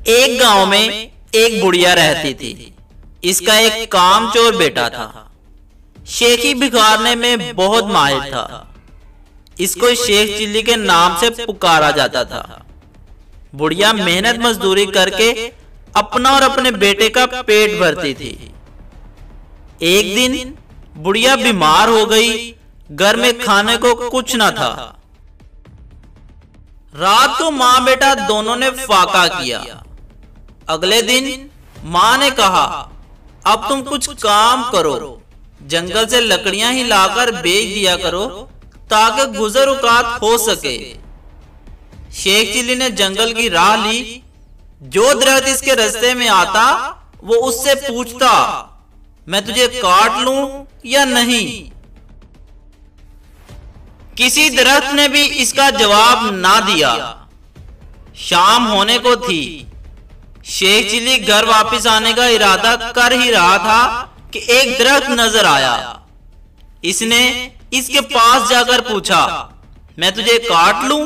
एक गांव में एक बुढ़िया रहती थी। इसका एक कामचोर बेटा था। शेखी भिखारने में बहुत माहिर था। इसको शेख चिल्ली के नाम से पुकारा जाता था। बुढ़िया मेहनत मजदूरी करके अपना और अपने बेटे का पेट भरती थी। एक दिन बुढ़िया बीमार हो गई। घर में खाने को कुछ न था। रात को माँ बेटा दोनों ने फाका किया। अगले दिन माँ ने कहा, अब तुम कुछ काम करो, जंगल से लकड़ियां ही लाकर बेच दिया करो ताकि गुजर औकात हो सके। शेख चिल्ली ने जंगल की राह ली। जो दरख्त इसके रास्ते में आता वो उससे पूछता, मैं तुझे काट लूं या नहीं। किसी दरख्त ने भी इसका जवाब ना दिया। शाम होने को थी। शेख चिल्ली घर वापस आने का इरादा कर ही रहा था कि एक दरख्त नजर आया। इसने इसके पास जाकर पूछा, मैं तुझे काट लूं?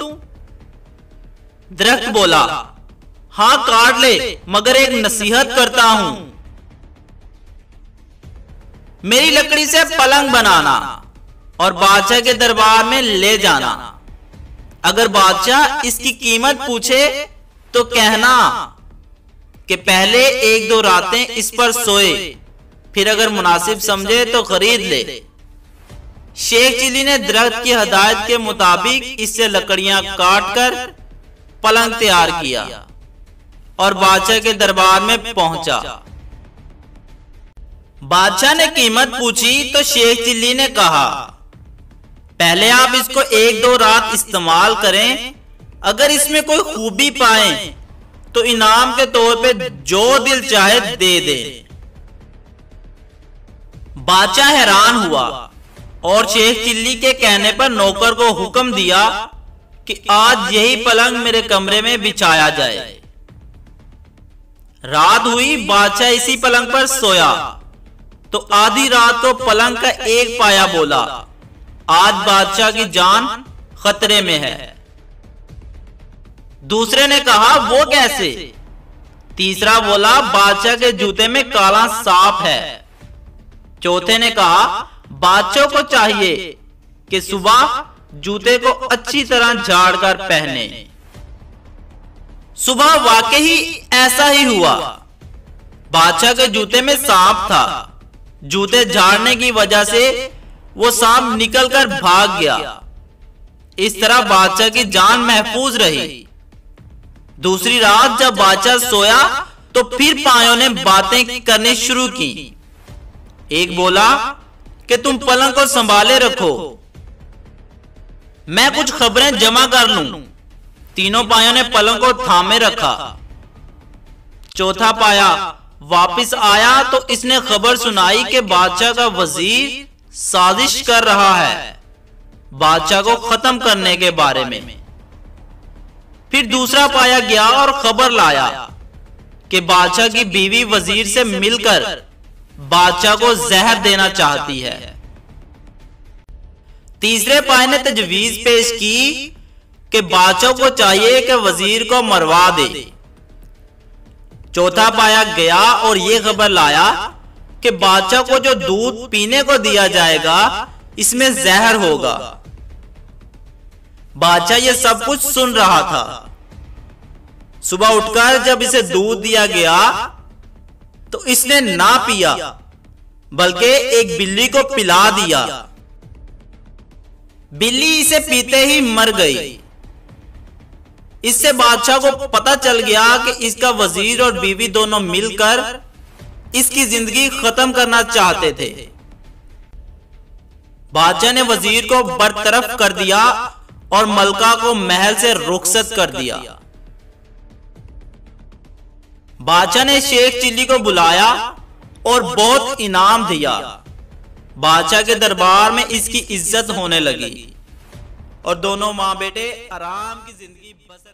दरख्त बोला, हां काट ले, मगर एक नसीहत करता हूं। मेरी लकड़ी से पलंग बनाना और बादशाह के दरबार में ले जाना। अगर बादशाह इसकी कीमत पूछे तो कहना कि पहले एक दो रातें इस पर सोए, फिर अगर मुनासिब समझे तो खरीद ले। शेख चिल्ली ने दरख्त की हदायत के मुताबिक इससे लकड़ियां काटकर पलंग तैयार किया और बादशाह के दरबार में पहुंचा। बादशाह ने कीमत पूछी तो शेख चिल्ली ने कहा, पहले आप इसको एक दो रात इस्तेमाल करें। अगर इसमें कोई खूबी पाएं तो इनाम के तौर पे जो दिल चाहे दे दे। बादशाह हैरान हुआ और शेख चिल्ली के कहने पर नौकर को हुक्म दिया कि आज यही पलंग मेरे कमरे में बिछाया जाए। रात हुई, बादशाह इसी पलंग पर सोया तो आधी रात को पलंग का एक पाया बोला, आज बादशाह की जान खतरे में है। दूसरे ने कहा, वो कैसे? तीसरा बोला, बादशाह के जूते में काला सांप है। चौथे ने कहा, बादशाह को चाहिए कि सुबह जूते को अच्छी तरह झाड़कर पहने। सुबह वाकई ऐसा ही हुआ। बादशाह के जूते में सांप था। जूते झाड़ने की वजह से वो सांप निकलकर भाग गया। इस तरह बादशाह की जान महफूज रही। दूसरी रात जब बादशाह सोया तो फिर पायों ने बातें करने शुरू की। एक बोला कि तुम पलंग को संभाले रखो, मैं कुछ खबरें जमा कर लूं। तीनों पायों ने पलंग को थामे रखा। चौथा पाया वापस आया तो इसने खबर सुनाई कि बादशाह का वजीर साजिश कर रहा है बादशाह को खत्म करने के बारे में। फिर दूसरा पाया गया और खबर लाया कि बादशाह की बीवी वजीर से मिलकर बादशाह को जहर देना चाहती है। तीसरे पाए ने तजवीज पेश की कि बादशाह को चाहिए कि वजीर को मरवा दे। चौथा पाया गया और यह खबर लाया कि बादशाह को जो दूध पीने को दिया जाएगा इसमें जहर होगा। बादशाह ये सब कुछ सुन रहा था। सुबह उठकर जब इसे दूध दिया गया तो इसने ना पिया बल्कि एक बिल्ली को पिला दिया। बिल्ली इसे पीते ही मर गई। इससे बादशाह को पता चल गया कि इसका वजीर और बीवी दोनों मिलकर इसकी जिंदगी खत्म करना चाहते थे। बादशाह ने वजीर को बरतरफ कर दिया और मलका को महल से रुखसत कर दिया। बादशाह ने शेख चिल्ली को बुलाया और बहुत इनाम दिया। बादशाह के दरबार में इसकी इज्जत होने लगी और दोनों मां बेटे आराम की जिंदगी बसर